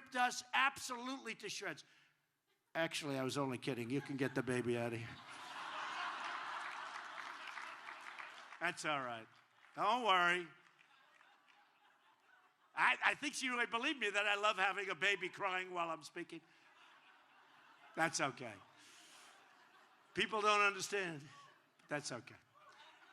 ripped us absolutely to shreds. Actually, I was only kidding. You can get the baby out of here. That's all right. Don't worry. I think she really believed me that I love having a baby crying while I'm speaking. That's okay. People don't understand. That's okay.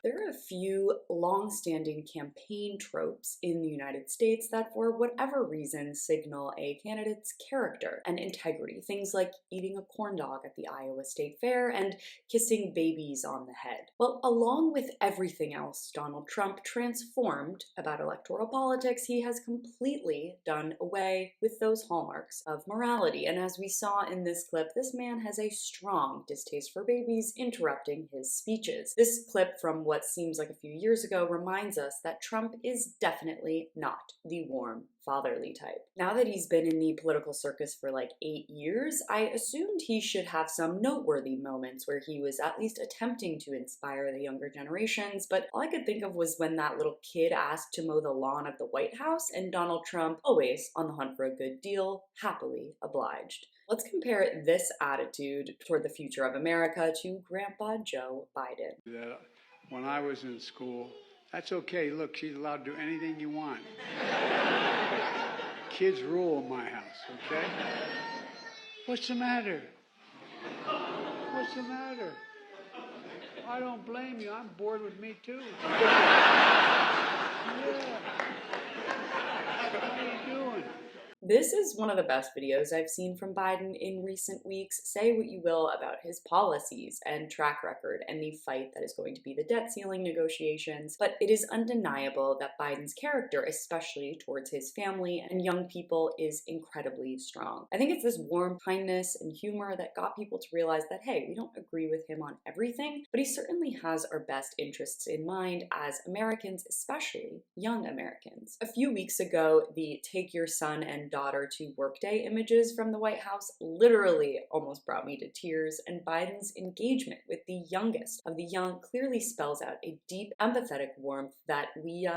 There are a few long-standing campaign tropes in the United States that, for whatever reason, signal a candidate's character and integrity. Things like eating a corn dog at the Iowa State Fair and kissing babies on the head. Well, along with everything else Donald Trump transformed about electoral politics, he has completely done away with those hallmarks of morality. And as we saw in this clip, this man has a strong distaste for babies interrupting his speeches. This clip from what seems like a few years ago reminds us that Trump is definitely not the warm, fatherly type. Now that he's been in the political circus for like 8 years, I assumed he should have some noteworthy moments where he was at least attempting to inspire the younger generations, but all I could think of was when that little kid asked to mow the lawn of the White House, and Donald Trump, always on the hunt for a good deal, happily obliged. Let's compare this attitude toward the future of America to Grandpa Joe Biden. When I was in school, that's okay. Look, she's allowed to do anything you want. Kids rule in my house, okay? What's the matter? What's the matter? I don't blame you. I'm bored with me too. Yeah. How you doing? This is one of the best videos I've seen from Biden in recent weeks. Say what you will about his policies and track record and the fight that is going to be the debt ceiling negotiations, but it is undeniable that Biden's character, especially towards his family and young people, is incredibly strong. I think it's this warm kindness and humor that got people to realize that, hey, we don't agree with him on everything, but he certainly has our best interests in mind as Americans, especially young Americans. A few weeks ago, the Take Your Son and Daughter to Workday images from the White House literally almost brought me to tears, and Biden's engagement with the youngest of the young clearly spells out a deep, empathetic warmth that we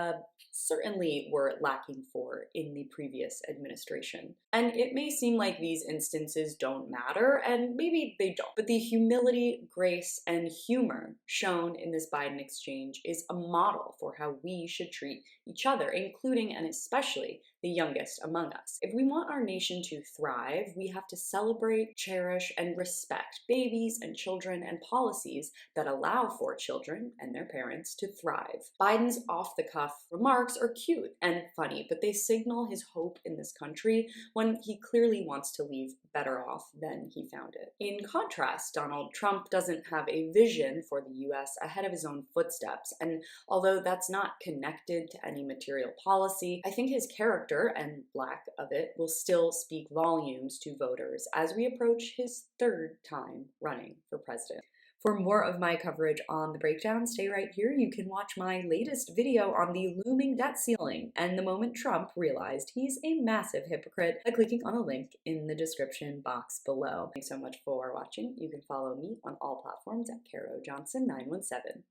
certainly were lacking for in the previous administration. And it may seem like these instances don't matter, and maybe they don't, but the humility, grace, and humor shown in this Biden exchange is a model for how we should treat each other, including and especially the youngest among us. If we want our nation to thrive, we have to celebrate, cherish, and respect babies and children and policies that allow for children and their parents to thrive. Biden's off-the-cuff remarks are cute and funny, but they signal his hope in this country when he clearly wants to leave better off than he found it. In contrast, Donald Trump doesn't have a vision for the US ahead of his own footsteps, and although that's not connected to any material policy, I think his character and lack of it will still speak volumes to voters as we approach his third time running for president. For more of my coverage on The Breakdown, stay right here. You can watch my latest video on the looming debt ceiling and the moment Trump realized he's a massive hypocrite by clicking on the link in the description box below. Thanks so much for watching. You can follow me on all platforms at CaroJohnson917.